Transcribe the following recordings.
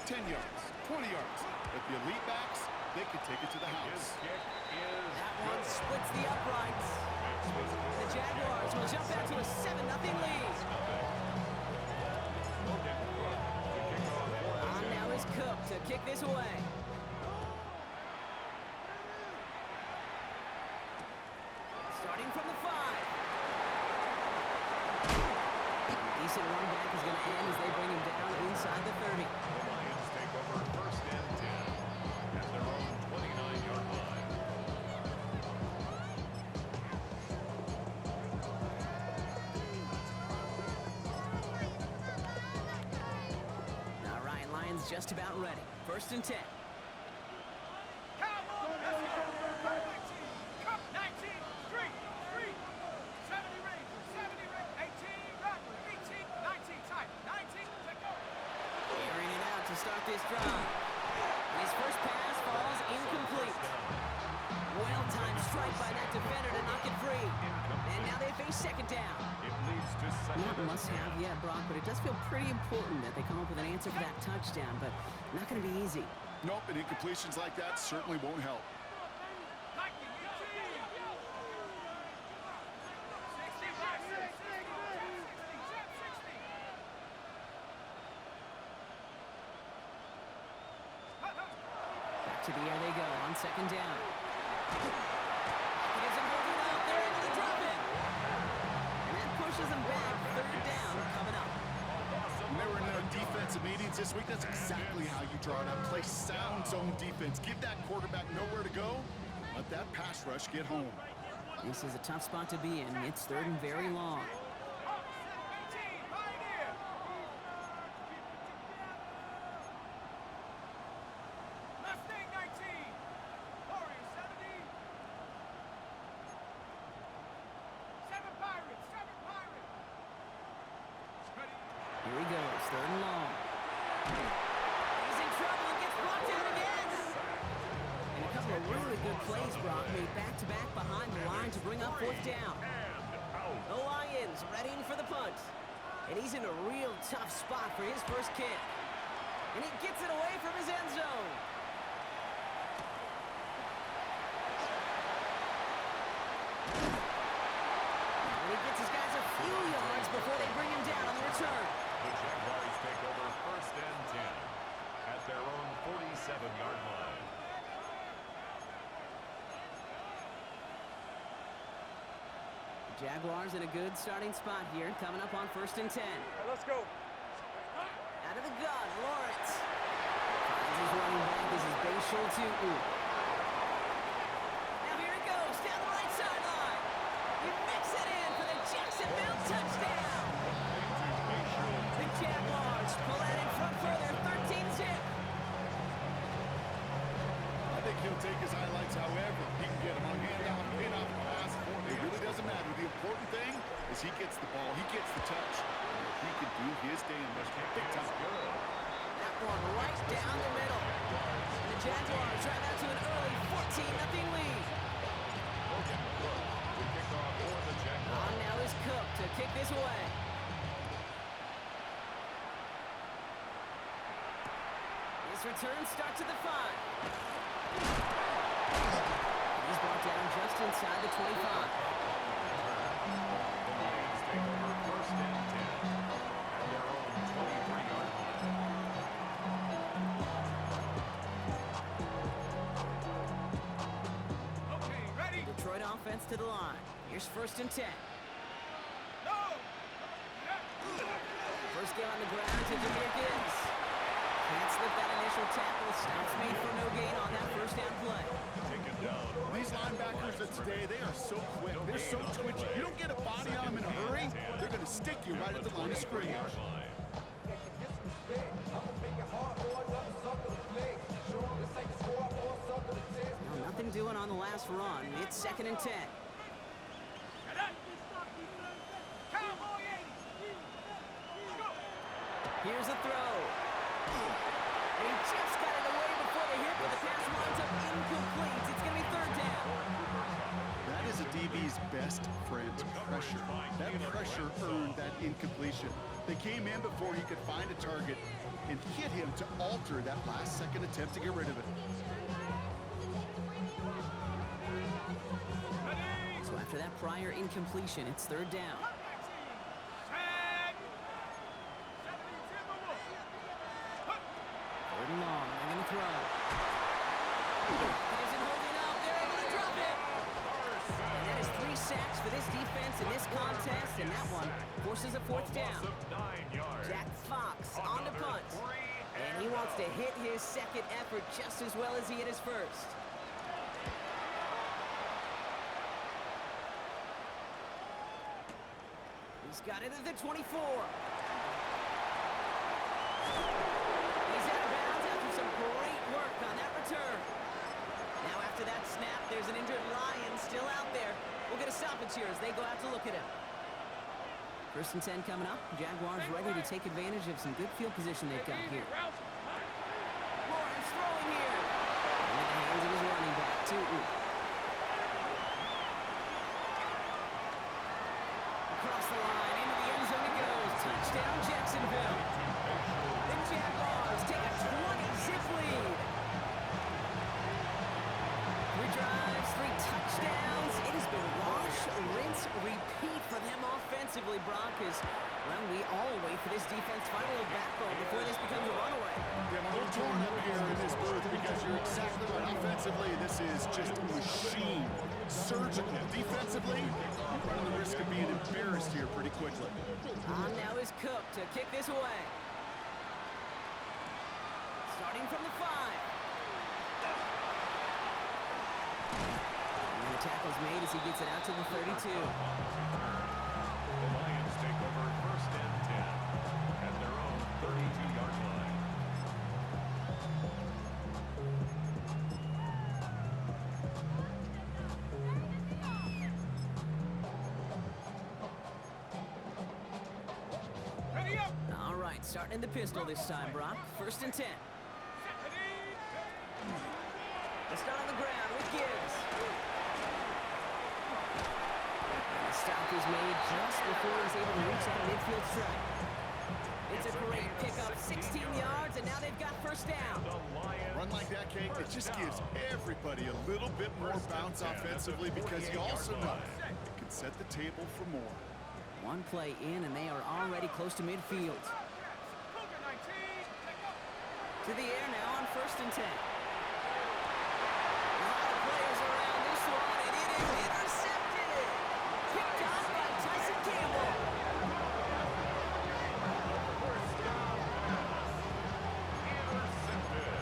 10 yards, 20 yards. But the elite backs, they can take it to the house. That one splits the uprights. The Jaguars will jump out to a 7-0 lead. On now is Cook to kick this away. Starting from the 5. Decent run back is going to end as they bring him down inside the 30. The Lions take over 1st and 10 at their own 29-yard line. All right, Lions just about ready. 1st and 10. To start this drive. His first pass falls incomplete. Well-timed strike by that defender to knock it free. And now they face 2nd down. It leads to 2nd. Not must-have yet, Brock, but it does feel pretty important that they come up with an answer for that touchdown, but not going to be easy. Nope, and incompletions like that certainly won't help. To the air they go on 2nd down. It isn't holding up. They're able to drop it. And that pushes them back. 3rd down coming up. When they were in their defensive meetings this week, that's exactly how you draw it up. Play sound zone defense. Give that quarterback nowhere to go. Let that pass rush get home. This is a tough spot to be in. It's 3rd and very long. Here he goes, 3rd and long. He's in trouble and gets blocked out again. And a couple of really good plays, Brock, made back-to-back behind the line to bring up 4th down. The Lions readying for the punt. And he's in a real tough spot for his first kick. And he gets it away from his end zone. And he gets his guys a few yards before they bring him down on the return. The Jaguars take over 1st and 10 at their own 47-yard line. The Jaguars in a good starting spot here, coming up on 1st and 10. Let's go. Out of the gun, Lawrence. Finds his running back as his base shoulder to Now here he goes, down the right sideline. He mixes it in for the Jacksonville touchdown. The Jaguars pull that in front further, 13-zip. I think he'll take his highlights however he can get them on handoff, pin-off, pass. It really doesn't matter. The important thing is he gets the ball, he gets the touch. He can do his damage. Big time. That one right down the middle. And the Jaguars drive out to an early 14-0 lead. On now is Cook to kick this away. His return starts at the 5. He's brought down just inside the 25. The Lions take over 1st and 10 at their own 23-yard line. Okay, ready? Detroit offense to the line. Here's 1st and 10. No! First get on the ground to Jameer Gibbs. Can't slip that initial tackle. Stops made for no gain on that 1st down play. Taken down. These linebackers of today, they are so quick. They're so twitchy. You don't get a body on them in a hurry, they're going to stick you right at the line of scrimmage. Now, nothing doing on the last run. It's 2nd and 10. Here's a throw. And he just got it away before the hit, but the pass winds up incomplete. It's going to be 3rd down. That is a DB's best friend, pressure. That pressure earned that incompletion. They came in before he could find a target. and hit him to alter that last-second attempt to get rid of it. So after that prior incompletion, it's third down. Third and long. They're going to throw. He isn't holding up. They're able to drop it. And that is 3 sacks for this defense in this contest, and that one forces a fourth down. Jack Fox on the punt. And he wants to hit his second effort just as well as he hit his first. He's got it at the 24. He's out of bounds after some great work on that return. Now after that snap, there's an injured Lion still out there. We'll get a stoppage here as they go out to look at him. First and 10 coming up. Jaguars ready to take advantage of some good field position they've got here. Lawrence throwing here. And in the hands of his running back, Tootin. Across the line, into the end zone it goes. Touchdown, Jacksonville. The Jaguars take a 20-zip lead. 3 drives, 3 touchdowns. It has been wash, rinse, repeat for them offensively, Brock, as, well, we all wait for this defense to find a little backbone before this becomes a runaway. Yeah, I'm a little torn up here in this booth because you're exactly right. Offensively, this is just a machine. Surgical. Defensively, you're running the risk of being embarrassed here pretty quickly. On now is Cook to kick this away. Starting from the 5. And the tackle's made as he gets it out to the 32. The Lions take over first and 10 at their own 32-yard line. Ready up. All right, starting in the pistol this time, Brock. First and 10. They start on the ground with Gibbs. And the stop is made just before he's able to reach that midfield strike. It's a great pickup, 16 yards, and now they've got first down. Run like that, Kate, it just gives everybody a little bit more bounce offensively because you also know it can set the table for more. One play in, and they are already close to midfield. Cougar 19. To the air now on first and 10. A lot of players around this one, and it is intercepted. Picked off by Tyson Campbell. Intercepted.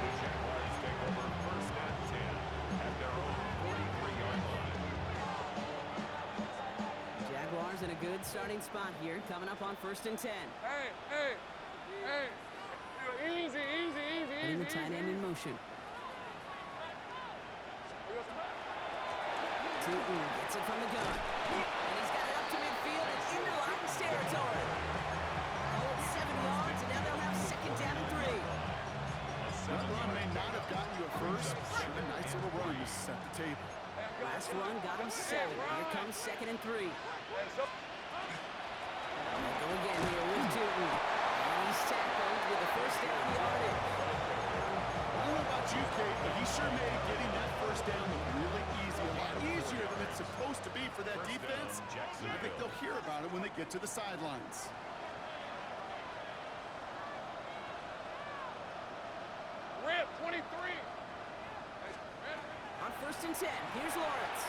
The Jaguars take over first and 10 at their own 43-yard line. Jaguars in a good starting spot here, coming up on first and 10. Hey, hey, hey. Easy, easy, easy, Putting the easy, tight end easy. in motion. Tootin gets it from the gun. And he's got it up to midfield and into Lions territory. Oh, 7 yards, and now they'll have second down and 3. That run may not have gotten you at first, but a nice little run to set the table. Last run got him 7. Here comes second and 3. They'll go again here with Tootin. And he's tackled with the first down yardage. I don't know about you, Kate, but he sure made getting that first down look really easy. A lot easier than it's supposed to be for that defense. I think they'll hear about it when they get to the sidelines. Rip, 23. On first and 10, here's Lawrence.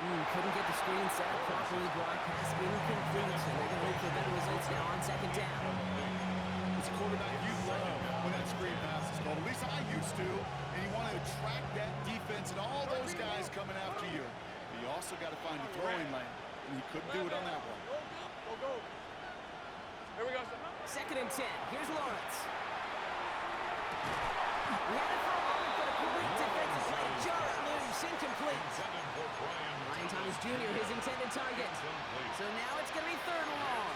Couldn't get the screen set up properly. Broadcast incomplete. And they're going to look for better results now on second down. It's a quarterback you love when that screen pass is called. At least I used to. And you want to attract that defense and all those guys coming after you. But you also got to find a throwing lane. And he couldn't do it on that one. Go, go. Here we go. Second and 10, here's Lawrence. We had it for a moment, but a great defensive play. Jar it loose, incomplete. Ryan Thomas Jr., his intended target. So now it's going to be third and long.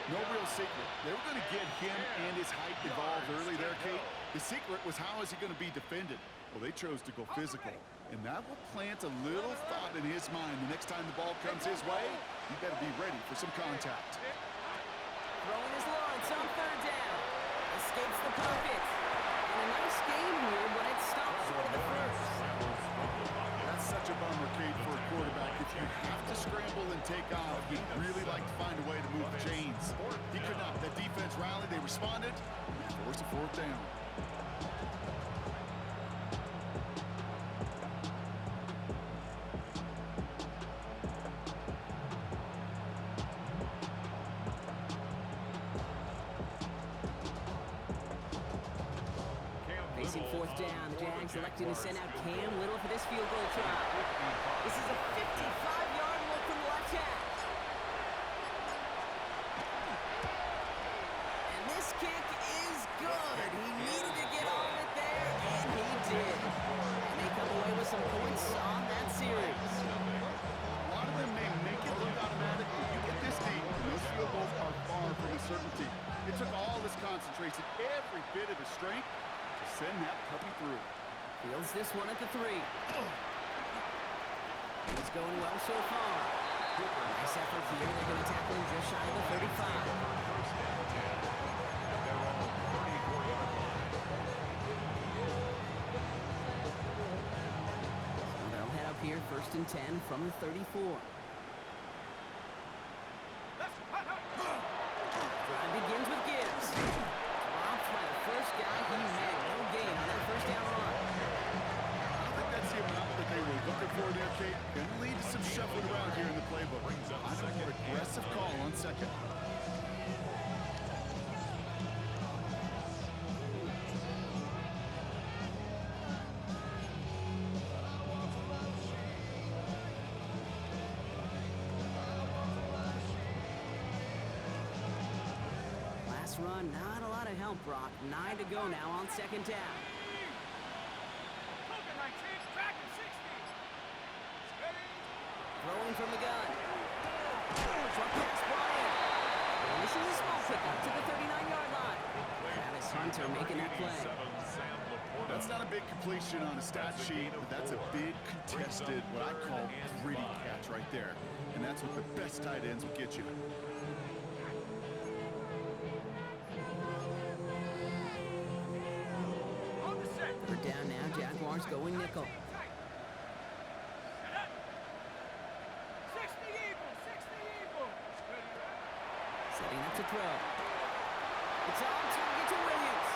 No real secret. They were going to get him and his height involved early there, Kate. The secret was how is he going to be defended? Well, they chose to go physical. And that will plant a little thought in his mind. The next time the ball comes his way, you better be ready for some contact. Throwing is Lawrence. it's on third down. Escapes the pocket. And a nice game here, but it stops short of the first. That's such a bummer, Kate, for a quarterback. If you have to scramble and take off, he'd really like to find a way to move the chains. He could not. That defense rallied. They responded. Force a fourth down. Facing fourth down, the Jags electing to send out Cam Little for this field goal try. This is a 55-yard look from the left hash. And this kick is good. He needed to get all of it there, and he did. And they come away with some points on that series. A lot of them may make it look automatic, but you get this deep, and those field goals are far from a certainty. It took all his concentration, every bit of his strength, to send that puppy through. Fields this one at the 3. It's going well so far. Nice effort here. They're going to tackle him just shy of the 35. So they'll head up here, 1st and 10 from the 34. Drive begins with Gibbs. Dropped by the first guy he met. No gain on that first down run. I think that's the amount that they were looking for there, Kate. Going to lead to some shuffling around here in the playbook. On a more aggressive call on second. Last run, not a lot of help, Brock. 9 to go now on second down. Throwing from the gun. Short pass brought in. And this is a small pickup to the 39-yard line. Travis Hunter making that play. That's not a big completion on a stat sheet, but that's a big contested, what I call gritty catch right there. And that's what the best tight ends will get you. Third down now, Jaguars going nickel. Setting up to throw. It's on target to Williams.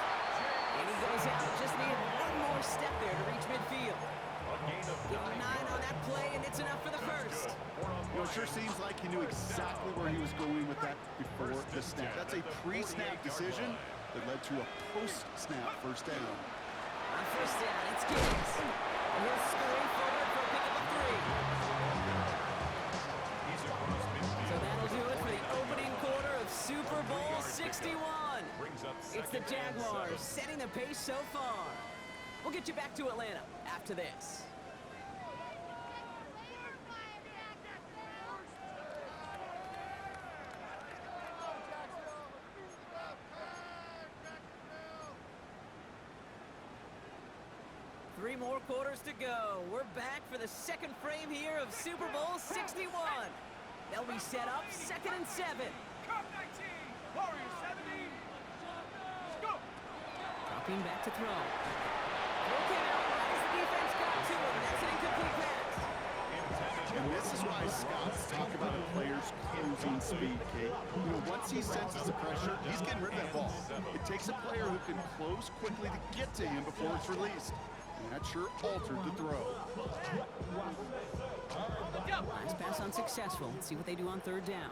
And he goes out. Just needed one more step there to reach midfield. Give him 9 on that play, and it's enough for the first. Well, it sure seems like he knew exactly where he was going with that before the snap. That's a pre-snap decision that led to a post-snap first down. On first down, it's Gibbs. And he'll scurry forward for a pickup of 3. So that'll do it for the opening quarter of Super Bowl 61. It's the Jaguars setting the pace so far. We'll get you back to Atlanta after this. Three more quarters to go. We're back for the second frame here of Super Bowl 61. They'll be set up 2nd and 7. Dropping back to throw. Throw came out right as the defense got to him. That's an incomplete pass. And this is why scouts talk about a player's closing speed, Kate. You know, once he senses the pressure, he's getting rid of that ball. It takes a player who can close quickly to get to him before it's released. And that sure altered the throw. Last pass unsuccessful. Let's see what they do on third down.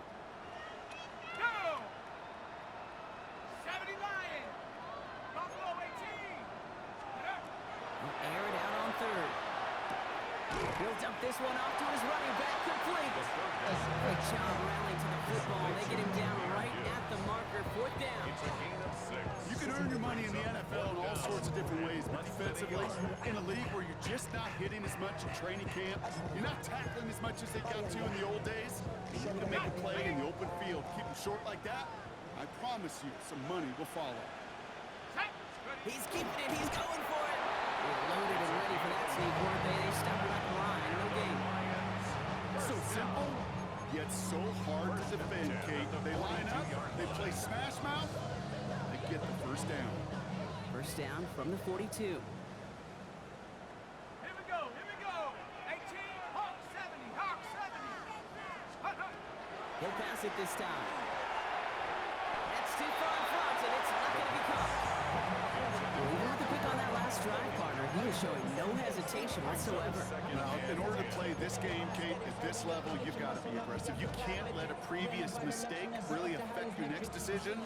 They'll air it out on third. He'll dump this one off to his running back, complete. Great job rallying to the football. They get him down right at the marker. 4th down. You can earn your money in the NFL in all sorts of different ways, but defensively, in a league where you're just not hitting as much in training camp, you're not tackling as much as they got to in the old days, you can make a play in the open field. Keep them short like that, I promise you some money will follow. He's keeping it. He's going for it. They're loaded and ready for that sneak, weren't they? They stopped it at the line. No gain. So simple, yet so hard to defend, Kate. They line up, they play smash mouth, they get the first down. First down from the 42. Here we go, 18, Hawk 70, Hawk 70. He'll pass it this time. That's too far in front, and it's not going to be caught. Well, even with the pick on that last drive, partner, he was showing no hesitation whatsoever. Now, in order to play this game, Kate, at this level, you've got to be aggressive. You can't let a previous mistake really affect your next decision.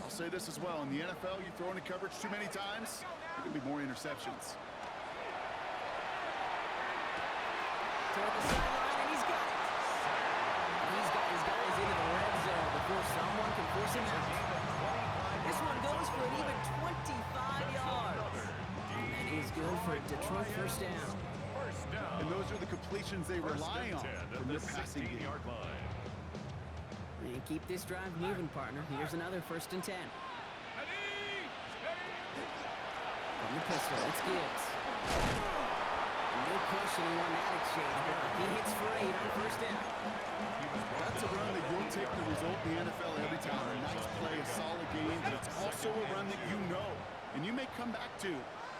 I'll say this as well. In the NFL, you throw into coverage too many times, there can be more interceptions. Toward the sideline, and he's got it. He's got his guys into the red zone before someone can force him out. This one goes for an even 25 yards. And he's good for a Detroit first down. And those are the completions they rely on from their passing game. And keep this drive moving, partner. Here's another 1st and 10. From the pistol, it's Gibbs. No question he won that exchange. He hits for 8 on 1st down. That's a run that you'll take the result in the NFL every time. A nice play, a solid game, but it's also a run that you know and you may come back to,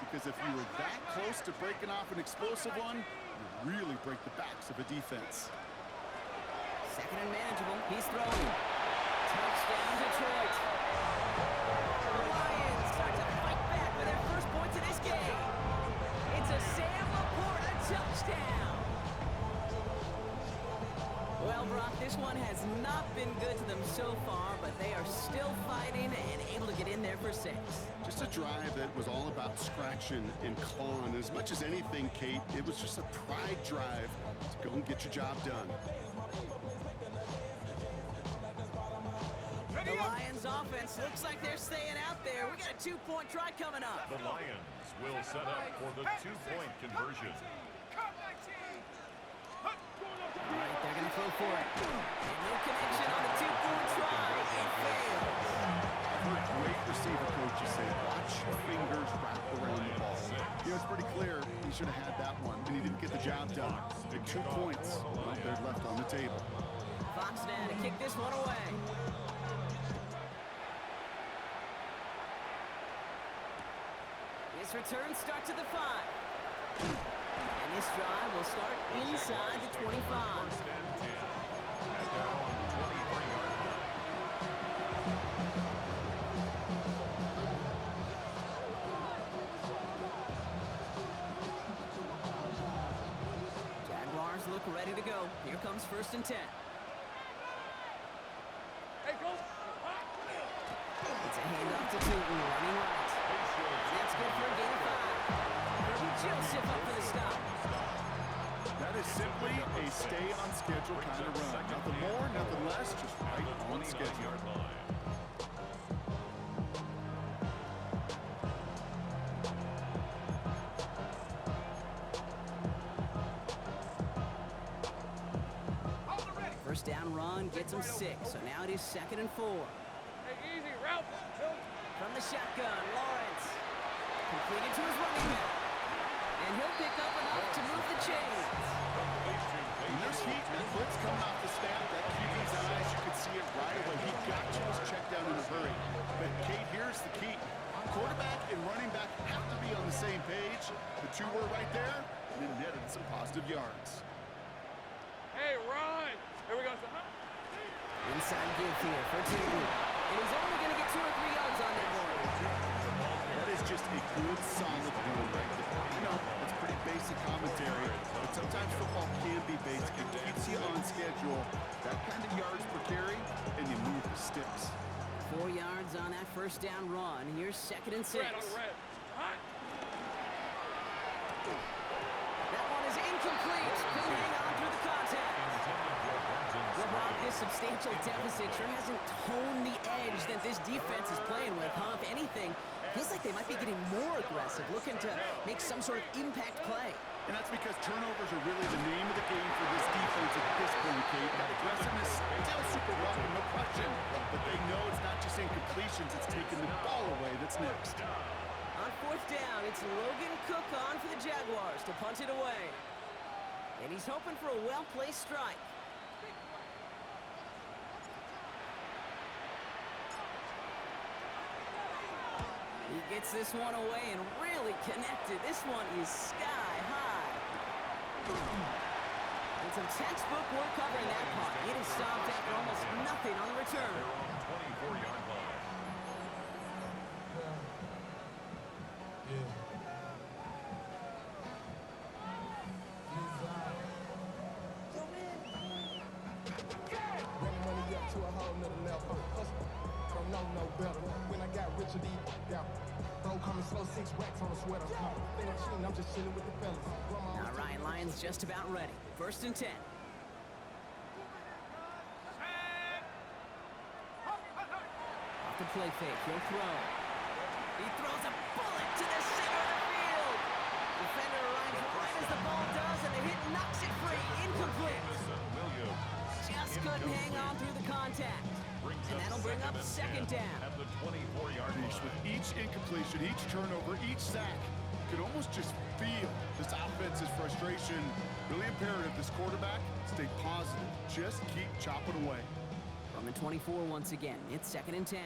because if you were that close to breaking off an explosive one, you really break the backs of a defense. Second and manageable. He's throwing. Touchdown, Detroit. The Lions start to fight back with their first points in this game. It's a Sam Laporta touchdown. Well, Brock, this one has not been good to them so far, but they are still fighting and able to get in there for 6. Just a drive that was all about scratching and clawing. As much as anything, Kate, it was just a pride drive to go and get your job done. The Lions offense looks like they're staying out there. We got a 2-point try coming up. The Lions will set up for the 2-point conversion. All right, they're going to throw for it. And no connection on the 2-point try. It fails. I've heard great receiver coaches say, watch your fingers wrap around the ball. You know, it's pretty clear he should have had that one, and he didn't get the job done. The 2 points, well, they're left on the table. Fox now to kick this one away. This return starts at the 5. And this drive will start inside the 25. Jaguars look ready to go. Here comes 1st and 10. Hey, go. It's a handoff to Tootin, running right. That's good for a gain of 5. Joseph up for the stop. That is simply a stay-on-schedule kind of run. Nothing more, nothing less, just right on schedule. First down run gets him 6, so now it is 2nd and 4. Hey, easy, Ralph. From the shotgun, Lawrence. Completed to his running back. And he'll pick up enough to move the chains. And there's heat and blitz coming off the snap. That QB's eyes, you could see it right away. He got to his check down in a hurry. But Kate, here's the key. Quarterback and running back have to be on the same page. The 2 were right there, and it netted some positive yards. Hey, run. Here we go. Inside give here for Tootin. And he's only going to get 2 or 3 yards on that one. That is just a good, solid run right there. You know, it's pretty basic commentary, but sometimes football can be basic. It keeps you on schedule. That kind of yards per carry, and you move the sticks. 4 yards on that first down run. Here's 2nd and 6. Red on red. Hot. That one is incomplete. Couldn't hang on through the contact. Well, Rob, this substantial deficit sure hasn't honed the edge that this defense is playing with, huh? If anything, feels like they might be getting more aggressive, looking to make some sort of impact play. And that's because turnovers are really the name of the game for this defense at this point, Kate. That aggressiveness still super welcome, no question. But they know it's not just incompletions, it's taking the ball away that's next. On 4th down, it's Logan Cook on for the Jaguars to punt it away. And he's hoping for a well-placed strike. He gets this one away and really connected. This one is sky high. And some textbook work covering that part. It is stopped after almost nothing on the return. Their own 24-yard line. Bring money up to a whole nother level. Don't know no better. When I got rich, I got bro coming slow, 6 racks on a sweater. Think I'm cheating, I'm just chilling with the fellas. All right, Lions just about ready. 1st and 10. Off the play fake, he'll throw. He throws a bullet to the center of the field. Defender arrives right as the ball does, and the hit knocks it free. Incomplete. Just couldn't hang on through the contact. And that'll bring up 2nd down. At the 24-yard line. With each incompletion, each turnover, each sack, you can almost just feel this offense's frustration. Really imperative this quarterback stay positive. Just keep chopping away. From the 24 once again, it's 2nd and 10.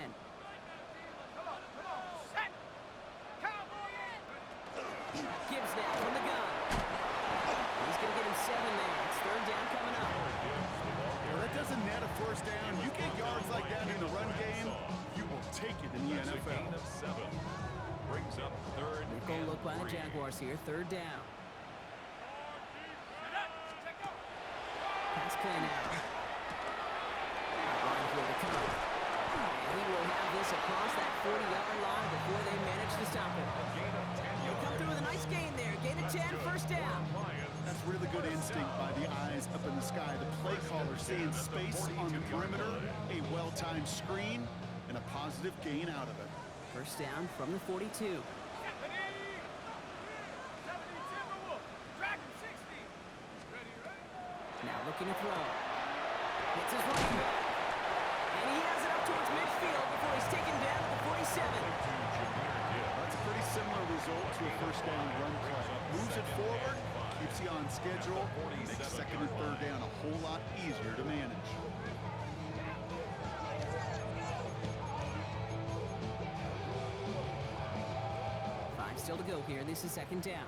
Gibbs now from the gun. He's going to get him 7 there. It's 3rd down coming up. Well, that doesn't net a 1st down. You get yards like that in the run game, you will take it in the That's a NFL. gain of 7. Brings up 3rd Nickel and look by the 3. Jaguars here. 3rd down. Pass play now. Line for the come. And he will have this across that 40-yard line before they manage to stop it. Gain of 10 They yards. come through with a nice gain there. Gain of 10, 1st down. That's really good instinct by the eyes up in the sky. The play caller seeing space on the perimeter, a well-timed screen, and a positive gain out of it. 1st down from the 42. Now looking to throw. Hits his running back. And he has it up towards midfield before he's taken down at the 47. That's a pretty similar result to a 1st down run play. Moves it forward, keeps you on schedule, makes 2nd and 3rd down a whole lot easier to manage. Five still to go here. This is 2nd down.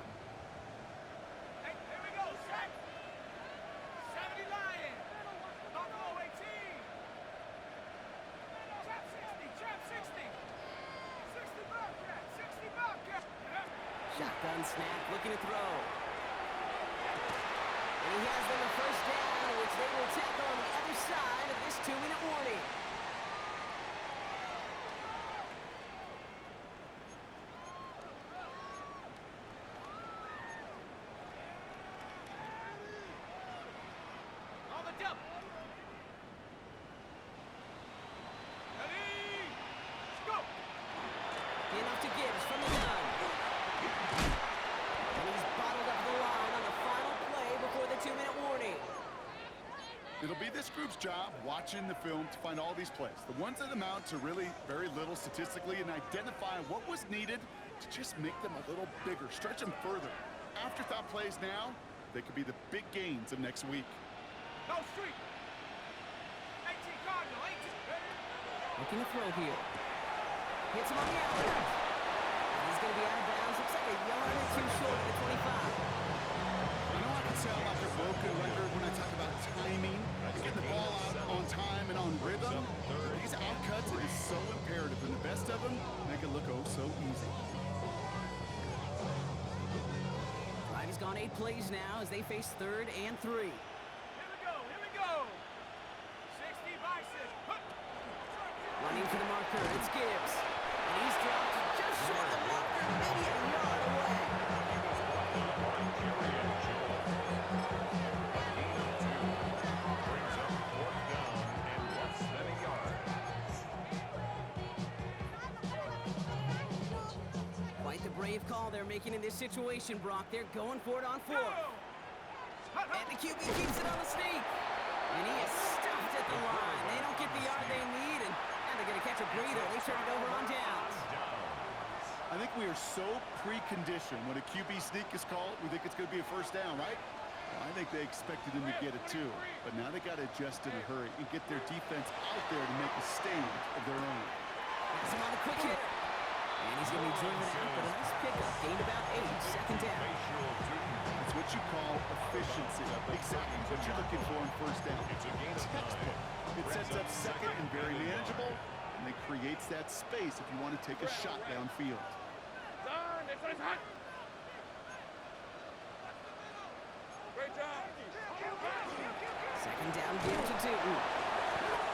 Shotgun snap, looking to throw. And he has them a 1st down, which they will tackle on the other side of this 2-minute warning. On the double. Enough to Gibbs from the gun. And he's bottled up the line on the final play before the 2-minute warning. It'll be this group's job watching the film to find all these plays. The ones that amount to really very little statistically and identify what was needed to just make them a little bigger, stretch them further. Afterthought plays now, they could be the big gains of next week. No street. 18 Cardinal, 18. Looking to throw here. Hits him on the outlet. And he's going to be out of bounds. Looks like a yard or 2 short of the 25. I know I can sound like a broken record when I talk about timing, getting the ball out on time and on rhythm. These outcuts, it is so imperative, and the best of them make it look oh so easy. Drive has gone 8 plays now as they face 3rd and 3. Here we go. 60 bison. Running for the marker, it's Gibbs. And he's dropped just short of the marker, maybe a yard away. Brings up 4th down and less than a yard. Quite the brave call they're making in this situation, Brock. They're going for it on 4th. And the QB keeps it on the sneak. And he is stuffed at the line. They don't get the yard they need, and now they're going to catch a breather. They turn it over on downs. I think we are so preconditioned when a QB sneak is called, we think it's going to be a 1st down, right? Well, I think they expected him to get it too, but now they got to adjust in a hurry and get their defense out there to make a stand of their own. Pass him on the quick hitter. And he's going to be preserve it out, but a nice pickup. Gained about 8, second down. It's what you call efficiency. Exactly what you're looking for in first down. Textbook. It sets up second and very manageable, and it creates that space if you want to take a shot downfield. Great job. Second down, give to Tootin.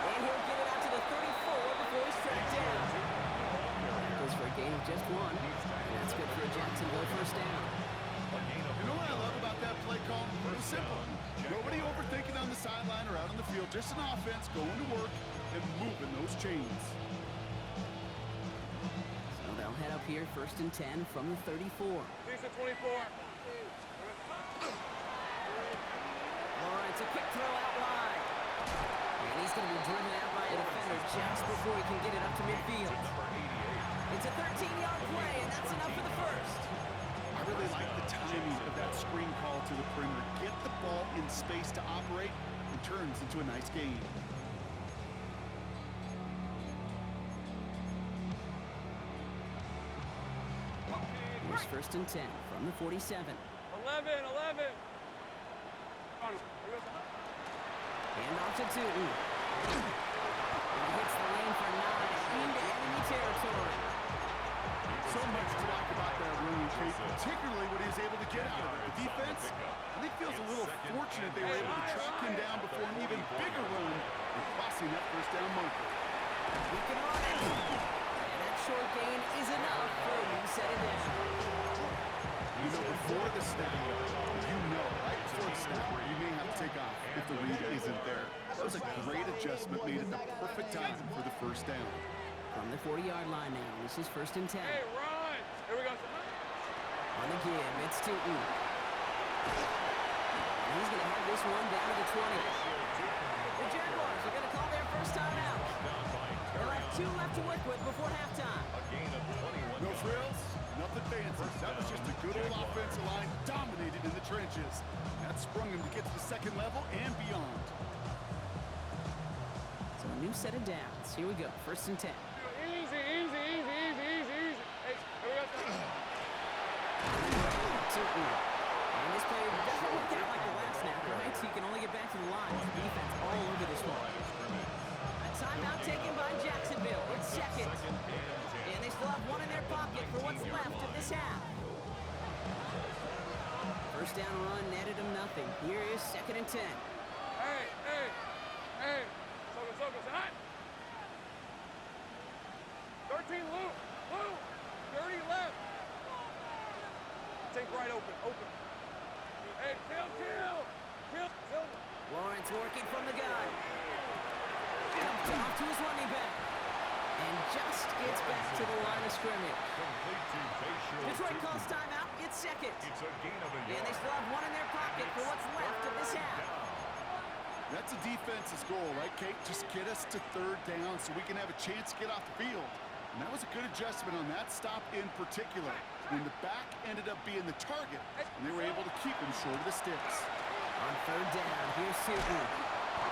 And he'll get it out to the 34 before he's tracked down. That goes for a gain of just 1. And that's good for a Jacksonville first down. You know what I love about that play call? It's simple. Nobody overthinking on the sideline or out on the field. Just an offense going to work and moving those chains. So they'll head up here first and 10 from the 34. Decent 24. Lawrence, a quick throw out wide. And he's going to be driven out by a defender just before he can get it up to midfield. It's a 13-yard play, and that's enough for the first. I really like the timing of that screen call to the perimeter. Get the ball in space to operate and turns into a nice gain. Here's first and 10 from the 47. 11. Hand off to Tootin. And he hits the lane for 9 into enemy territory. So much to like about that running, Kate, particularly what he was able to get out of it. The defense, I think, feels a little fortunate they were able to track him down before an even bigger run and crossing that first down marker. He can run it. And that short gain is enough for him to set it down. You know, before the snap, you know, right before the snap, you may have to take off if the read isn't there. That was a great adjustment made at the perfect time for the first down. From the 40-yard line now, this is first and 10. Hey, run. Here we go. On the give, it's Tootin. And he's going to have this one down to the 20. The Jaguars are going to call their first time out. They'll have 2 left to work with before halftime. No frills, nothing fancy. That was just a good old offensive line dominated in the trenches. That sprung him to get to the second level and beyond. So a new set of downs. Here we go, first and 10. Easy. Hey, here we go. Tootin. And this play doesn't work out like the last snap, right? So you can only get back to the line. The defense all over this one. A timeout taken by Jacksonville. It's second. And they still have 1 in their pocket for what's left of this half. First down run netted them nothing. Here is second and 10. Hey. Focus. Hot. 13, Lou. 30 left. Take right open. Hey, kill. Lawrence working from the gun. Dumped off to his running back. And just gets back to the line of scrimmage. Detroit calls timeout. It's second. And they still have 1 in their pocket for what's left of this half. That's a defense's goal, right, Kate? Just get us to third down so we can have a chance to get off the field. And that was a good adjustment on that stop in particular. When the back ended up being the target, and they were able to keep him short of the sticks. On third down, here's Tootin.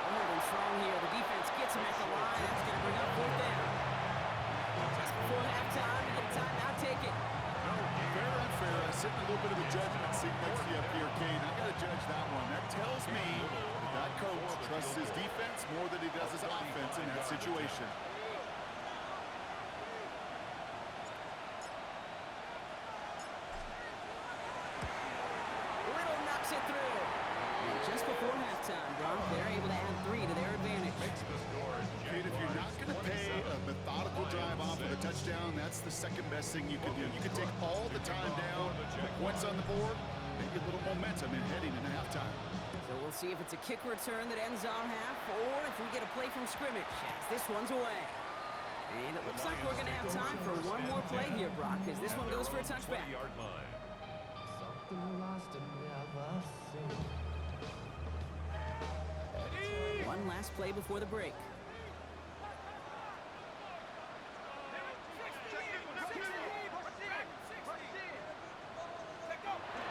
Holding strong here. The defense gets him at the line. That's going to bring up fourth down. Just before halftime, we get a timeout taken. Fair or unfair, I sit in a little bit of a judgment seat next to you up here, Kate. I got to judge that one. That tells me that coach trusts his defense more than he does his offense in that situation. Little knocks it through. And just before halftime, Brock, they're able to add 3 to their advantage. Kate, if you're not going to pay a methodical drive off with a touchdown, that's the second best thing you can do. You can take all the time down, put points on the board, and get a little momentum in heading into halftime. So we'll see if it's a kick return that ends our half, or if we get a play from scrimmage as this one's away. And it looks like we're going to have time for one more play here, Brock, as this one goes for a touchback. One last play before the break.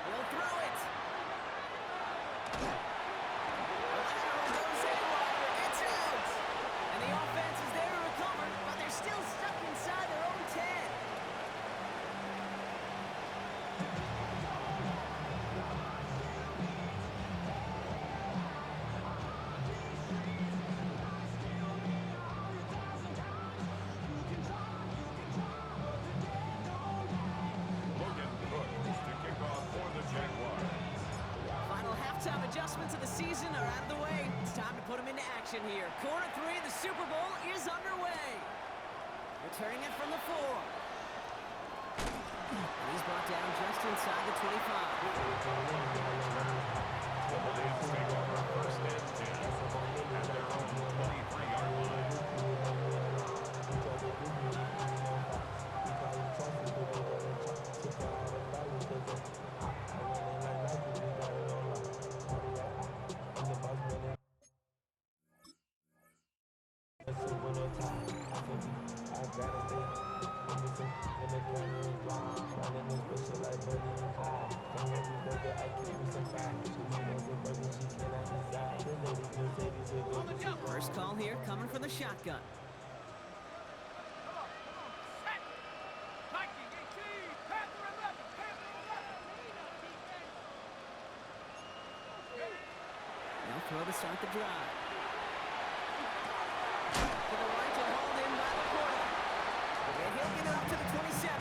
He'll throw it. Goes haywire. It's out. And the offense is there to recover, but they're still stuck inside their own 10. action here. Quarter 3, the Super Bowl is underway. Returning it from the 4. And he's brought down just inside the 25. Lions take over first and 10 at their own 23-yard line. First call here coming from the shotgun. Now throw to start the drive. To the right and hauled in by the quarter. And he'll get it up to the 27.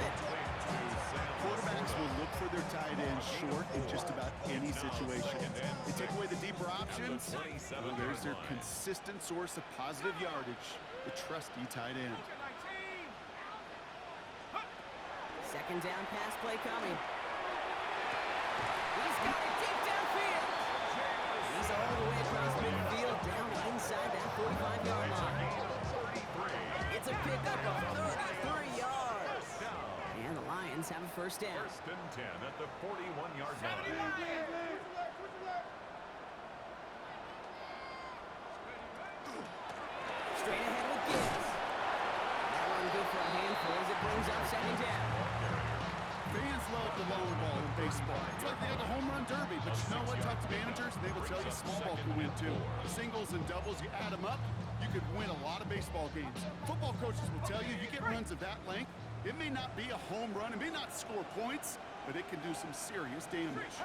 Quarterbacks will look for their tight end short in just about any situation. They take away the deeper options. Well, there's their consistent source of positive yardage, the trusty tight end. Second down pass play coming. He's got it deep downfield. He's all the way across midfield, down inside that 45-yard line. It's a pickup of 33 yards. And the Lions have a first down. First and 10 at the 41-yard line. Straight ahead with Gibbs. That one good for a handful as it brings up second down. Fans love the long ball in baseball. It's like they have the home run derby, but you know what? Talk to managers, they will tell you small ball can win too. Singles and doubles, you add them up, you could win a lot of baseball games. Football coaches will tell you, you get runs of that length, it may not be a home run, it may not score points, but it can do some serious damage.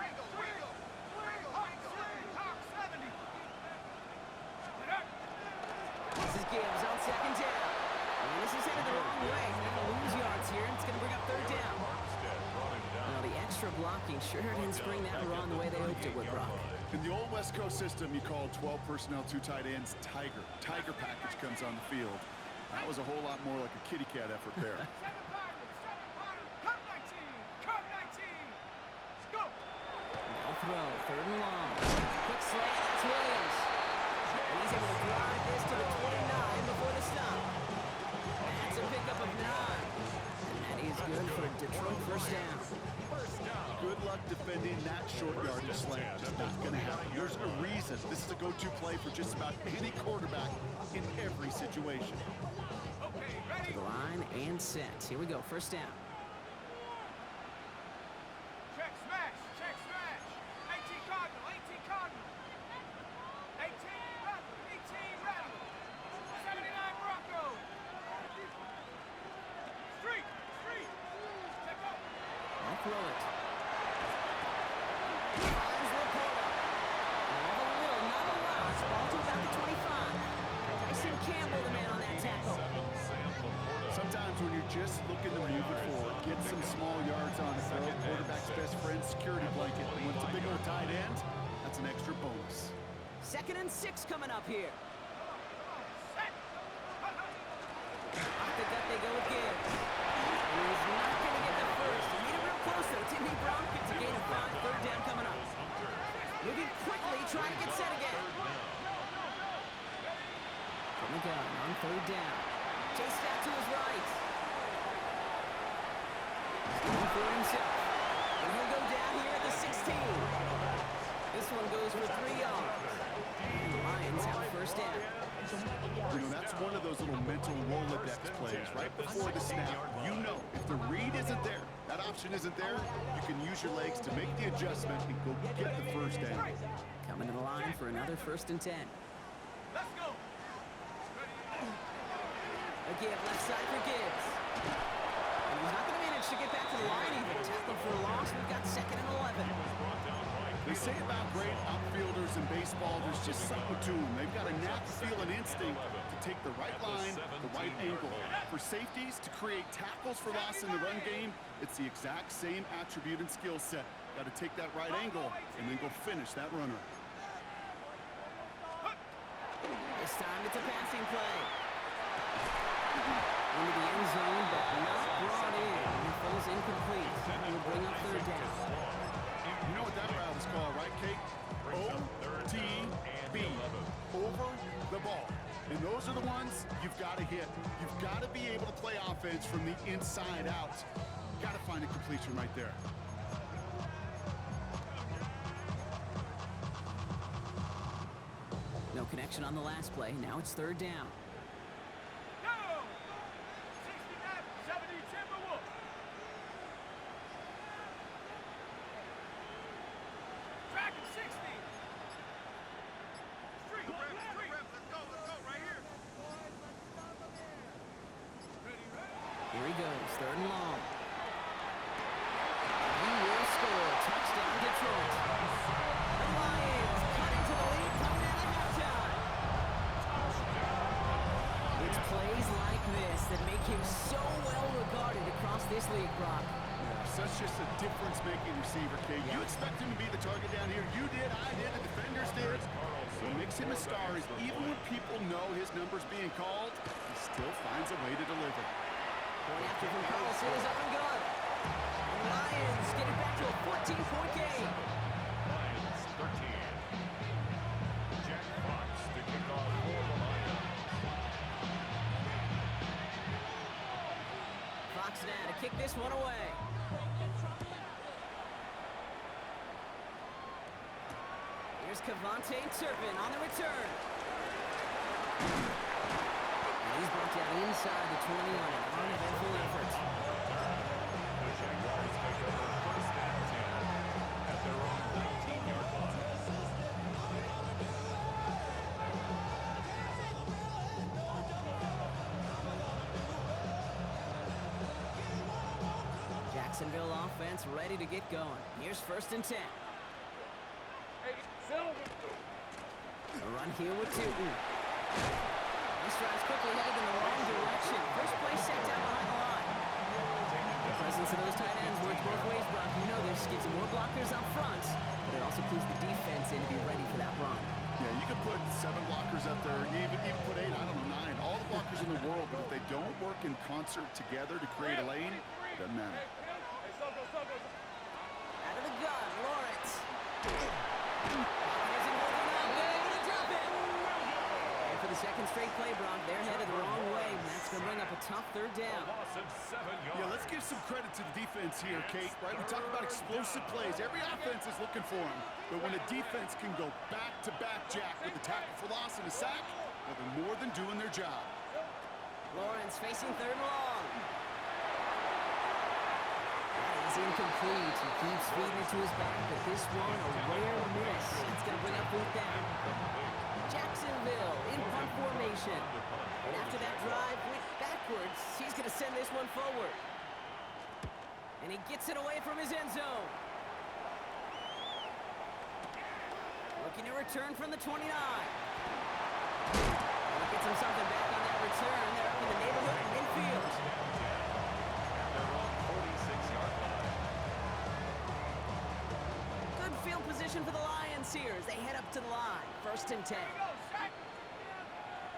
This is Gibbs on second down. And this is headed the wrong way. He's going to lose yards here, and it's going to bring up third down. Now, the extra blocking sure didn't spring that run the way they hoped it would, Brock. In the old West Coast system, you called 12 personnel, 2 tight ends, Tiger. Tiger package comes on the field. That was a whole lot more like a kitty cat effort there. Now throw, third and long. Quick slant, that's Williams. And he's able to drive this to the 29 before the stop. That's a pickup of 9. And that is good for a Detroit first down. Good luck defending that short yardage slant. Just not going to happen. There's a reason. This is a go-to play for just about any quarterback in every situation. To the line and set. Here we go, first down. Check smash, 18 Cardinal, 18 Rattle, 79 Broncos. Street, check up. I'll throw it. Finds Laporta. All the will, not allowed. Ball to about the 25. Tyson Campbell, the man on that tackle. Sometimes when you're just looking to move it forward, get some small yards on the throw, quarterback's best friend, security blanket. And when it's a big old tight end, that's an extra bonus. 2nd and 6 coming up here. Off the gut they go with Gibbs. And he's not going to get the first. He made it real close though, didn't he, Brock? It's a gain of 5, third down coming up. Moving quickly, trying to get set again. From the gun on third down. Chased out to his right. He's going for it himself. And he'll go down here at the 16. This one goes for 3 yards. And the Lions have a first down. You know, that's one of those little mental Rolodex plays right before the snap. You know, if the read isn't there, that option isn't there, you can use your legs to make the adjustment and go get the first down. Coming to the line for another 1st and 10. Let's go. A give left side for Gibbs. And he's not going to manage to get back to the line even. Tackle for a loss. We've got 2nd and 11. They say about great outfielders in baseball, there's just something to them. They've got a knack, feel, and instinct to take the right line, the right angle. For safeties, to create tackles for loss in the run game, it's the exact same attribute and skill set. Got to take that right angle and then go finish that runner. This This time it's a passing play. Into the end zone, but not brought in. It falls incomplete. We'll bring up third down. You know what that route is called, right, Kate? OTB. Over the ball. And those are the ones you've got to hit. You've got to be able to play offense from the inside out. Got to find a completion right there. No connection on the last play. Now it's third down. Go! 69-70 Timberwolves. Dragon 60. Street. Let's go right here. Here he goes, third and long. He will score. Touchdown, Detroit. The Lions cut into the lead coming out of halftime. It's plays like this that make him so well regarded across this league, Brock. Such just a difference-making receiver, Kate. You expect him to be the target down here. You did, I did, the defenders did. What makes him a star is even when people know his number's being called, he still finds a way to deliver. Going after from Carlson is up and good. And the Lions get it back to a 14-point game. Lions 13. Jack Fox to kick off for the Lions. Fox now to kick this one away. Here's Cavante Turpin on the return. And he's brought down inside the 20 on an uneventful effort. The Jaguars take over first and 10 at their own 19-yard line. Jacksonville offense ready to get going. Here's first and 10. Hey, Silver. A run here with Tootin. He strides quickly headed in the wrong direction. First play set down behind the line. The presence of those tight ends works both ways, Brock. You know this. Gives them more blockers up front, but it also clues the defense in to be ready for that run. Yeah, you could put 7 blockers up there, even put 8, I don't know, 9. All the blockers in the world, but if they don't work in concert together to create a lane, it doesn't matter. Hey, Sogo. Out of the gun, Lawrence. Isn't holding up. They're able to drop it. And for the second straight play, Brock, they're headed the wrong way. And that's going to bring up a tough third down. Loss of 7 yards. Yeah, let's give some credit to the defense here, Kate, right? We talk about explosive plays. Every offense is looking for them. But when a defense can go back-to-back, Jack, with a tackle for loss and a sack, well, they're more than doing their job. Lawrence facing third and long. That is incomplete. He keeps feeding it to his back, but this one a rare miss. It's going to bring up fourth down. Jacksonville in punt formation. And after that drive went backwards, he's going to send this one forward. And he gets it away from his end zone. Looking to return from the 29. He gets him something back on that return. They're up in the neighborhood of midfield. Their own 46-yard line. Good field position for the Lions here as they head up to the line. First and 10.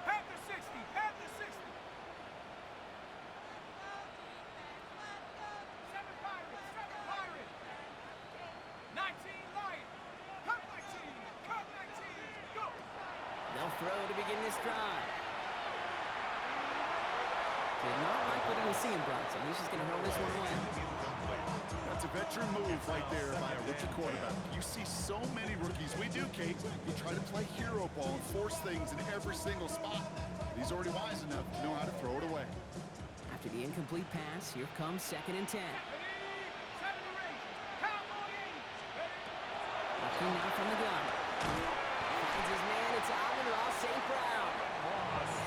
Panther 60. Panther 60. 7 Pirates. 19 Lions. Cut 19. Cut 19. Go. They'll throw to begin this drive. Did not like what he was seeing, Brock, so he's just going to hurl this one away. That's a veteran move right there by a rookie quarterback. You see so many rookies. We do, Kate. You try to play hero ball and force things in every single spot. He's already wise enough to know how to throw it away. After the incomplete pass, here comes second and 10. Looking now from the gun. Finds his man. It's Amon-Ra St. Brown.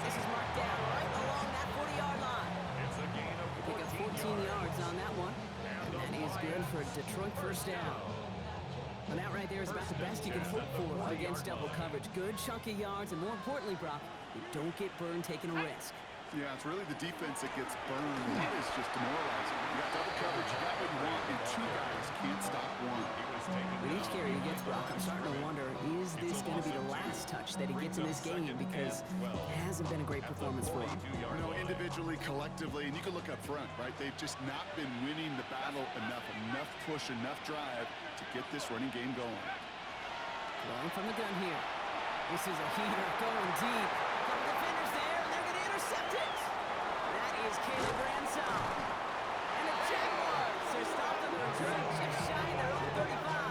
This is marked down right along that 40-yard line. It's a gain of Pick up 14 yards on that one. And that is good for a Detroit first down. And that right there is about the best you can hope for against double coverage. Good chunk of yards, and more importantly, Brock, you don't get burned taking a risk. Yeah, it's really the defense that gets burned. That is just demoralizing. You got double coverage, you got what you want, and 2 guys can't stop one. He was taken With each carry he gets, Brock, I'm starting to wonder, is this going to be the last touch that he gets in this game? Because it hasn't been a great performance for him. You know, individually, collectively, and you can look up front, right? They've just not been winning the battle enough push, enough drive to get this running game going. Throwing from the gun here. This is a heater going deep. Couple defenders there, and they're going to intercept it. That is Caleb Ransom. And the Jaguars are stopped on the return just shy of their own 35.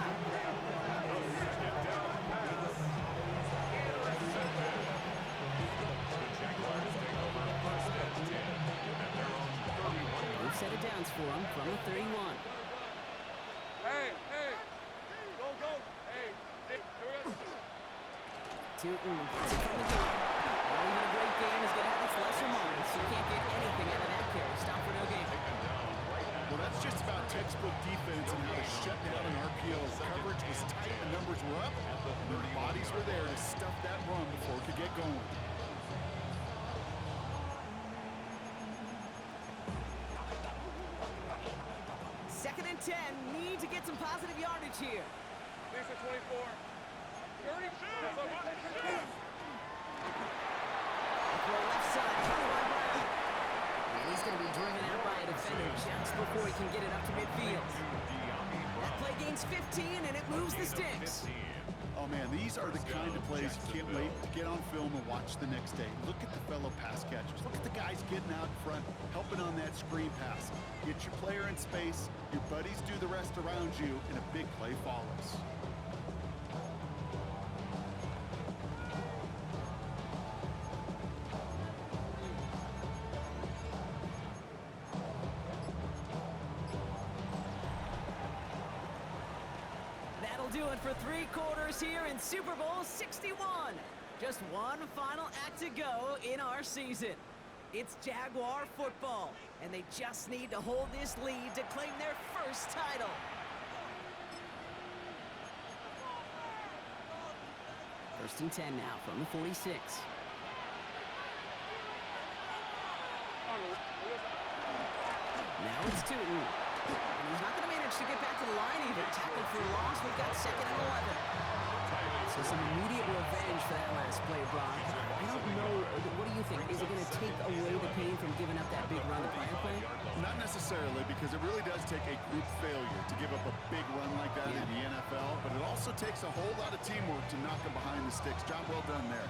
They've set it down for him from the 31. Hey, hey. Go, go. Hey, here we go. Tootin gets it from the gun. Well, even a great game is going to have its lesser moments. You can't get anything out of that carry. Stop for no gain. Well, that's just about textbook defense and how to shut down an RPO. Coverage was tight, the numbers were up, and the bodies were there to stuff that run before it could get going. Second and 10. Need to get some positive yardage here. Lisa 24. 30. Throw left side. And he's going to be driven out by a defender just before he can get it up to midfield. That play gains 15, and it moves the sticks. Oh, man, these are the kind of plays you can't wait to get on film and watch the next day. Look at the fellow pass catchers. Look at the guys getting out in front, helping on that screen pass. Get your player in space, your buddies do the rest around you, and a big play follows. That'll do it for 3 quarters here in Super Bowl 61. Just one final act to go in our season. It's Jaguar football, and they just need to hold this lead to claim their first title. First and 10 now from the 46. Now it's Tootin. And he's not going to manage to get back to the line either. Tackled for a loss. We've got second and 11. So some immediate revenge for that last play, Brock. I don't know. What do you think? Is it going to take away the pain from giving up that big run to prior play? Not necessarily, because it really does take a group failure to give up a big run like that in the NFL, but it also takes a whole lot of teamwork to knock them behind the sticks. Job well done there.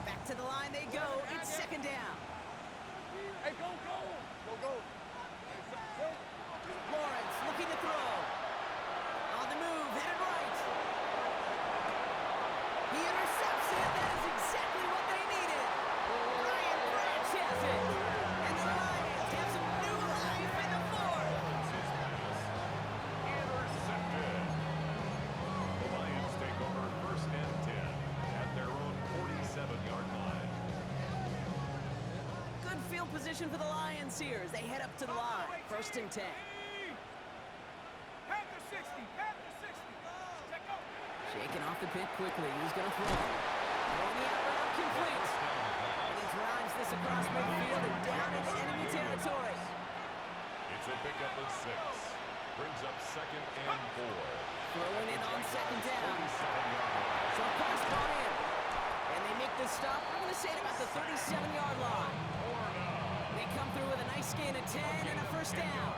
Back to the line they go. It's second down. Hey, go, go. Go, go. Lawrence looking to throw. On the move, headed right. He intercepts it. That is exactly what they needed. Ryan Branch has it. And the Lions have some new life in the fourth. Intercepted. The Lions take over first and 10 at their own 47-yard line. Good field position for the Lions here as they head up to the line. First and 10. Shaking off the pit quickly. He's going to throw. Throwing the out route complete. And he drives this across midfield and down into enemy territory. It's a pickup of 6. Brings up second and 4. Throwing in on second down. 47-yard line. So pass ball in. And they make the stop. I'm going to say at about the 37-yard line. They come through with a nice gain of 10 and a first down.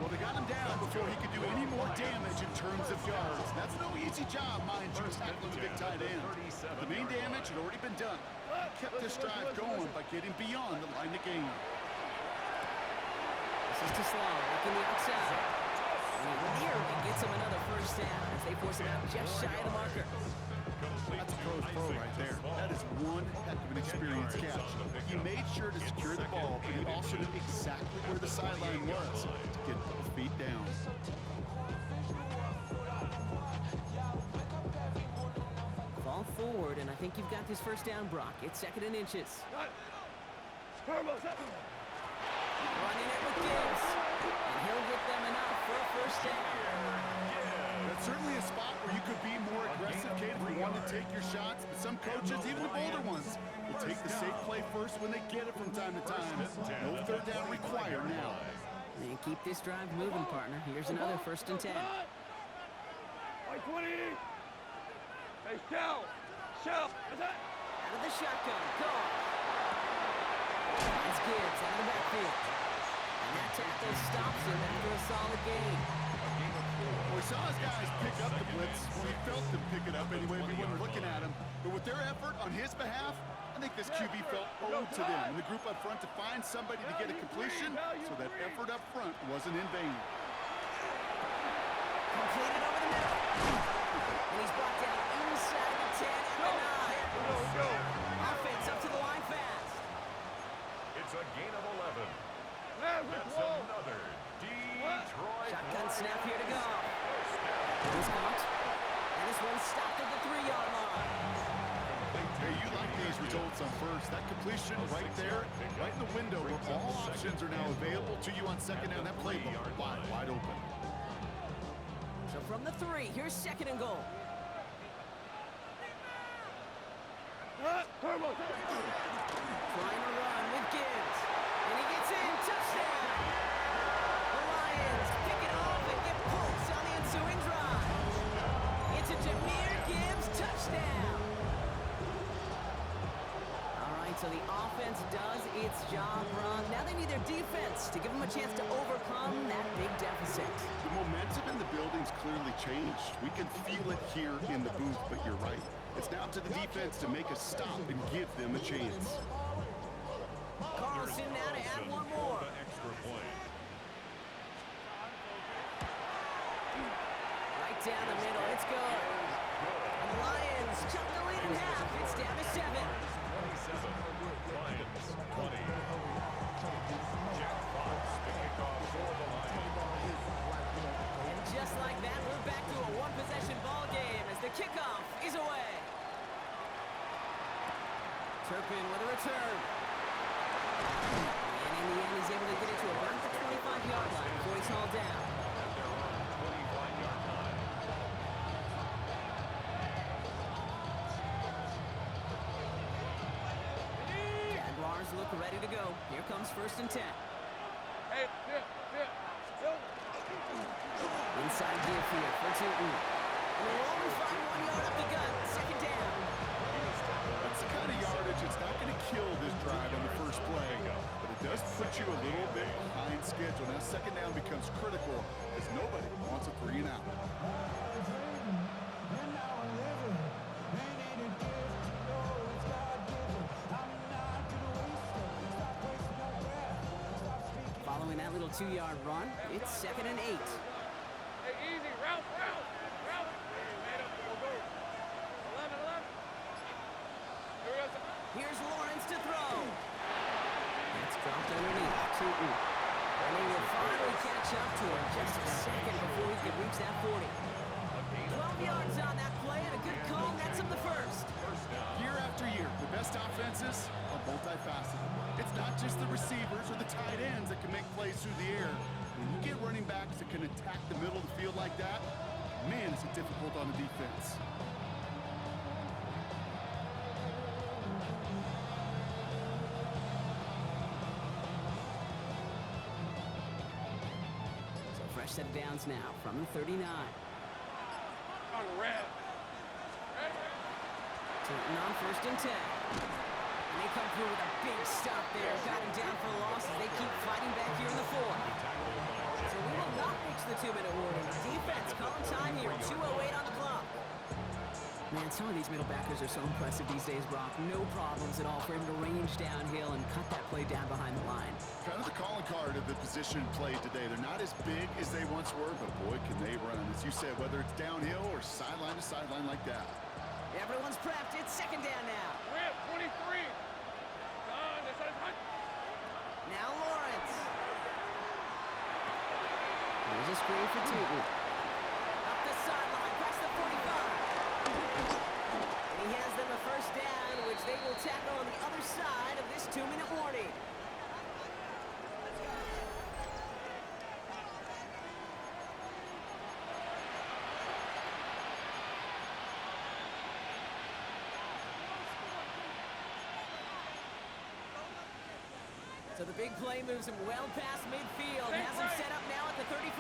Well, they got him down before he could do any more damage in terms of yards. That's no easy job, mind you, tackling the big tight end. The main damage had already been done. He kept this drive going by getting beyond the line of game. This is to Sloan, looking the outside. And he nearly gets him another first down as they force him out just shy of the marker. That's a pro's pro right there. That is one heck of an experienced catch. He made sure to secure the ball, but he also knew exactly where the sideline was to get both feet down. Ball forward, and I think you've got this first down, Brock. It's second and inches. Running it with Gibbs. And he'll get them enough for a first down. That's certainly a spot where you could be more aggressive, Kate, if you want to take your shots. But some coaches, even the bolder ones, will take the safe play first when they get it from time to time. No third down required now. And keep this drive moving, partner. Here's another 1st and 10. Like 20. Hey, shell. What's that? Out of the shotgun. Call. It's Gibbs out of the backfield. And that tackle stops him after a solid gain. Well, we saw his guys pick up the blitz. Well, he felt them pick it up anyway. We weren't looking at him. But with their effort on his behalf, I think this QB felt owed to them and the group up front to find somebody to get a completion, so that effort up front wasn't in vain. Completed over the middle. And he's brought down inside the 10 at the 9. Go. Offense up to the line fast. It's a gain of 11. That's Another Detroit. Shotgun snap here to go. He's caught. And this one stopped at the 3-yard line. Hey, you like these results on first. That completion right there, right in the window where all options are now available to you on second down. That playbook wide open. So from the 3, here's 2nd and goal. Turbo. Trying to run with Gibbs. And he gets in. Touchdown. The Lions pick it off and get pulse on the ensuing drive. It's a Jahmyr Gibbs touchdown. All right, so the offense does its job, Ron. Now they need their defense to give them a chance to overcome that big deficit. The momentum in the building's clearly changed. We can feel it here in the booth, but you're right. It's now to the defense to make a stop and give them a chance. Carlson now to add one more. Extra point. Right down the middle, it's good. And the Lions cut the lead in half. It's down to 7. 27. Lions 20. Jack Fox to kick off for the Lions. And just like that, we're back to a one-possession ball game as the kickoff is away. Turpin with a return. And in the end, he's able to get it to about the 25-yard line before he's hauled down. At their own 25-yard line. Jaguars look ready to go. Here comes 1st and 10. Hey, Inside give here for Tootin. And they'll only find 1 yard up the gut. 2nd down. That's the kind of yardage it's not going to kill this drive on the first play, but it does put you a little bit behind schedule. Now, 2nd down becomes critical as nobody wants a 3 and out. Following that little 2-yard run, it's 2nd and 8. Hey, easy. Route. Made up. Go. 11. Here we go. Here's Lawrence to throw. It's dropped underneath. Tootin. And they will finally catch up to him just a second before he could reach that 40. 12 yards on that play and a good call nets him the first. Year after year, the best offenses are multifaceted. It's not just the receivers or the tight ends that can make plays through the air. When you get running backs that can attack the middle of the field like that, man, is it difficult on the defense. So fresh set of downs now from the 39. On the red. Tootin on 1st and 10. And they come through with a big stop there. Got him down for a loss as they keep fighting back here in the 4th. So we will not reach the 2-minute warning. Defense calling time here. 2:08 on the clock. Man, some of these middle backers are so impressive these days, Brock. No problems at all for him to range downhill and cut that play down behind the line. Kind of the calling card of the position played today. They're not as big as they once were, but boy, can they run. As you said, whether it's downhill or sideline to sideline like that. Everyone's prepped. It's 2nd down now. Red 23. Now Lawrence. Here's a screen for Tootin. Up the sideline, past the 45. And he has them a 1st down, which they will tackle on the other side of this 2-minute warning. So the big play moves him well past midfield. Has him set up now at the 35.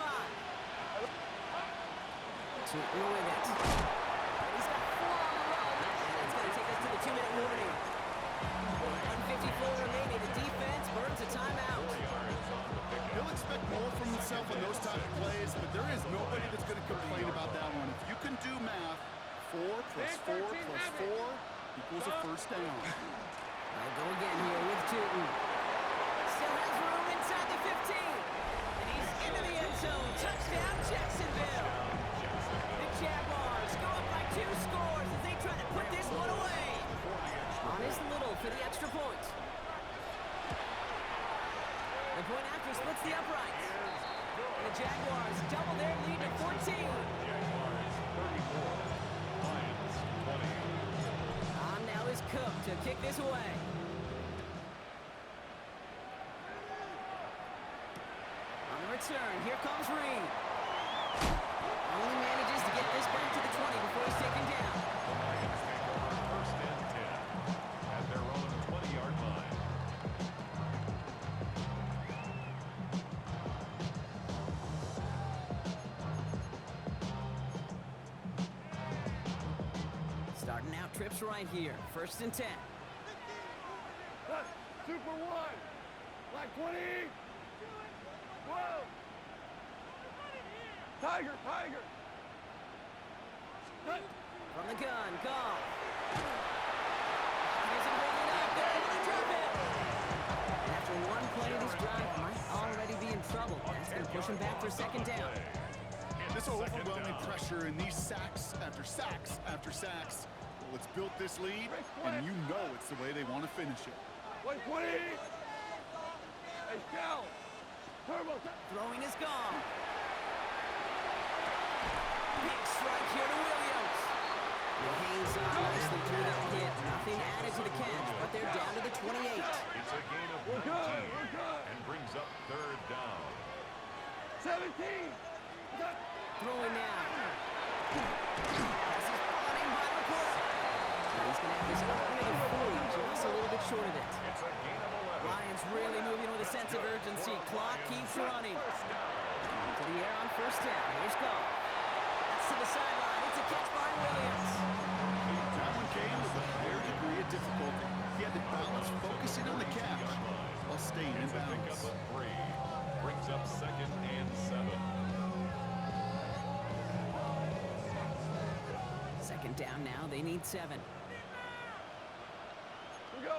Tootin with it. And he's got 4 on the run. And it's going to take us to the 2-minute warning. 1:54 remaining. The defense burns a timeout. He'll expect more from himself on those type of plays, but there is nobody that's going to complain about that one. If you can do math, 4 plus 4 plus 4 equals a first down. I'll go again here with Tootin. Still has room inside the 15. And he's into the end zone. Touchdown, Jacksonville. The Jaguars go up by 2 scores as they try to put this one away. On his Little for the extra point. The point after splits the uprights. And the Jaguars double their lead to 14. Jaguars 34, Lions 20. On now is Cook to kick this away. On the return, here comes Reed. Only manages to get this back to the 20 before he's taken down. The Lions take over first and 10 at their own 20-yard line. Starting out trips right here. First and 10. Super 1. Black 20. Whoa. Tiger, Tiger. From the gun, Goff. Isn't bringing up. They're able to drop it. And after one play, this drive might already be in trouble. That's going to push him back for second down. This overwhelming pressure and these sacks after sacks after sacks. Well, it's built this lead, and you know it's the way they want to finish it. 120. Hey, Cal. Turbo. Throwing is gone. Big strike here to Williams. He hangs on nicely through that hit. Nothing added to the catch, but they're down to the 28. It's a gain of 19 and brings up third down. 17. Throwing now. This is running by the court. Now he's going to have this up near the 40, just a little bit short of it. It's a gain of 11. Lions really moving with a sense of urgency. Clock keeps running. To the air on first down. Here's Goff. That's to the sideline. It's a catch by Williams. That one came with a fair degree of difficulty. He had to balance focusing on the catch while staying in It's a pickup bounds. of 3. Brings up second and 7. Second down now. They need 7. Here we go.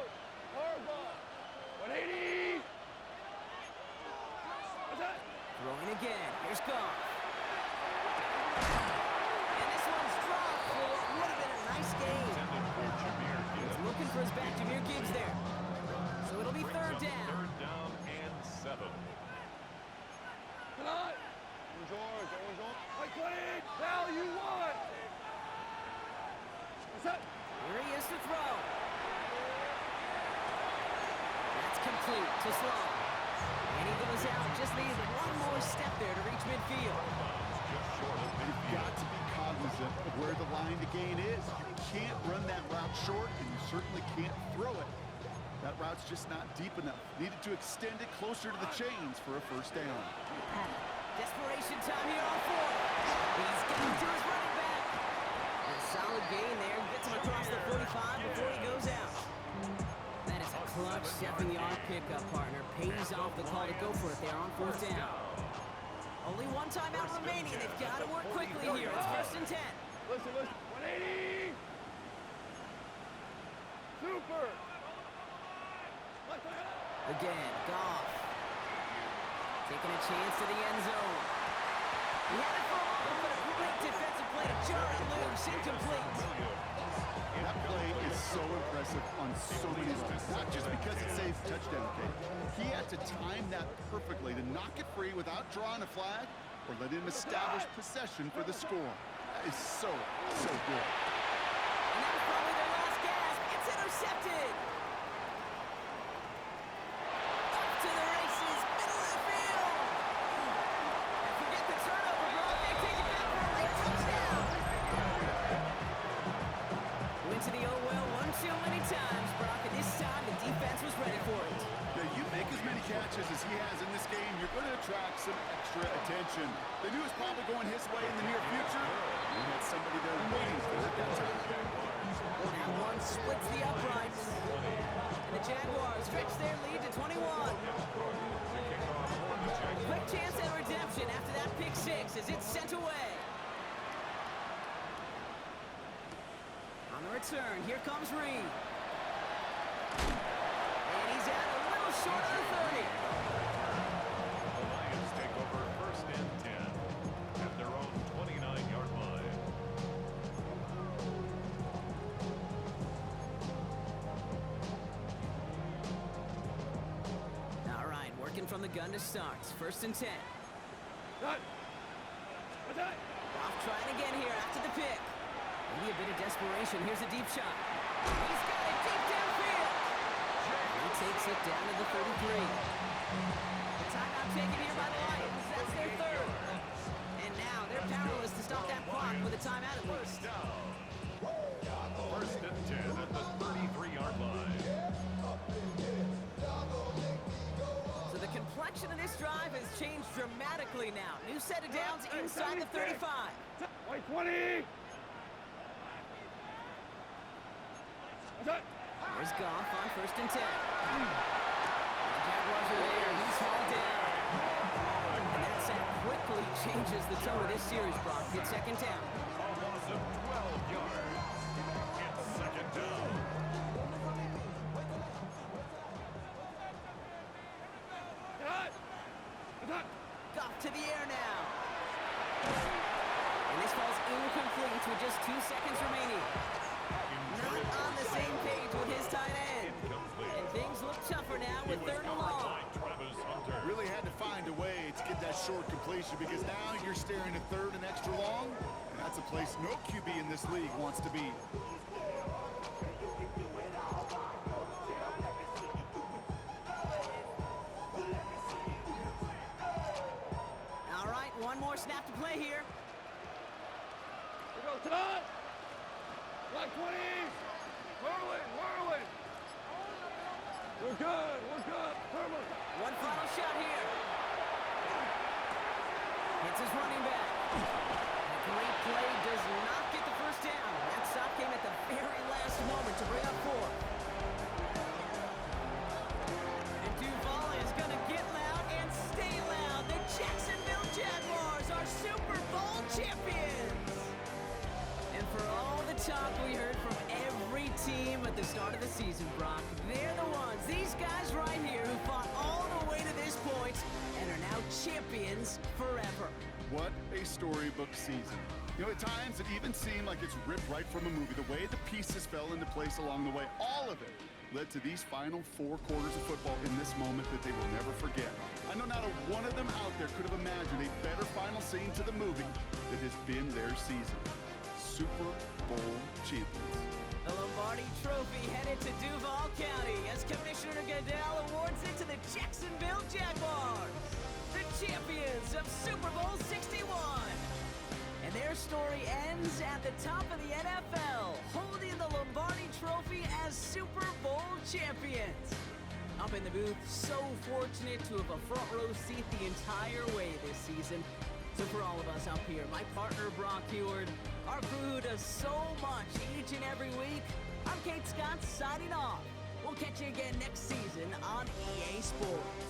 Hard ball. 180. What's that? Throwing again. Here's Goff. And this one's dropped for what would have been a nice game. Intended for Jameer Gibbs. Looking for his back. Jameer Gibbs there. So it'll be Brings third up down. Third down and 7. Come on. George. Like 20. Val, you won. What's that? Here he is to throw. That's complete to Sloan. And he goes out. Just needs one more step there to reach midfield. Just short of You've midfield. got to be cognizant of where the line to gain is. You can't run that route short, and you certainly can't throw it. That route's just not deep enough. Needed to extend it closer to the chains for a first down. Desperation time here on 4. He's getting to his running back. And a solid gain there. Gets him across the 45 before he goes out. That is a clutch 7-yard pickup, partner. Pays off the call to go for it there on fourth down. Only one timeout remaining. They've got to work quickly here. It's first and 10. Listen. 180. Super. Again, Goff. Taking a chance to the end zone. He had it for a moment, but a great defensive play to jar it loose. Incomplete. That play is so impressive on so many levels. Not just because it saves a touchdown kick. He had to time that perfectly to knock it free without drawing a flag or let him establish possession for the score. That is so good. And that was probably their last gasp. It's intercepted. Up to the races, middle of the field. And forget the turnover, Brock. They take it back for a late touchdown. Went to the oh well one too many times, Brock, and this time the defense was ready for it. Now, you make as many matches as he has in this game, you're going to attract some extra attention. They knew it was probably going his way in the near future. He had somebody there waiting for it that time. And one splits the uprights. And the Jaguars stretch their lead to 21. Quick chance at redemption after that pick six as it's sent away. On the return, here comes Reed. And he's out a little short of the 30. The Lions take over first and 10 at their own 29-yard line. All right, working from the gun to start. First and 10. Off trying again here after the pick. Maybe a bit of desperation. Here's a deep shot. He's got it deep downfield. He takes it down to the 33. The timeout taken here by the Lions. That's their third. And now they're powerless to stop that clock with a timeout at least. First and 10 at the 33-yard line. So the complexion of this drive has changed dramatically now. New set of downs inside the 35. Wait, 20. Here's Goff on first and 10. The Jaguars are there. He's hauled down. And that sack quickly changes the tone of this series, Brock. Get second down. A loss of 12 yards. It's second down. Goff to the air now. And this falls incomplete with just 2 seconds remaining. Not on the same page with his tight end. And things look tougher now with third and long. Really had to find a way to get that short completion because now you're staring at third and extra long. And that's a place no QB in this league wants to be. All right, one more snap to play here. We go, Todd. Like 20. Whirling. We're good. Perfect. One final shot here. It's his running back. A great play does not get the first down. That stop came at the very last moment to bring up 4. And Duval is going to get loud and stay loud. The Jacksonville Jaguars are Super Bowl champions. And for all the talk we heard from every team at the start of the season, Brock, they're the ones, these guys right here, who fought all the way to this point and are now champions forever. What a storybook season. You know, at times it even seemed like it's ripped right from a movie. The way the pieces fell into place along the way, all of it led to these final 4 quarters of football in this moment that they will never forget. I know not a one of them out there could have imagined a better final scene to the movie that has been their season. Super Bowl champions. The Lombardi Trophy headed to Duval County as Commissioner Goodell awards it to the Jacksonville Jaguars, the champions of Super Bowl 61. And their story ends at the top of the NFL, holding the Lombardi Trophy as Super Bowl champions. Up in the booth, so fortunate to have a front row seat the entire way this season. So for all of us up here, my partner Brock Heward, our crew does so much each and every week. I'm Kate Scott signing off. We'll catch you again next season on EA Sports.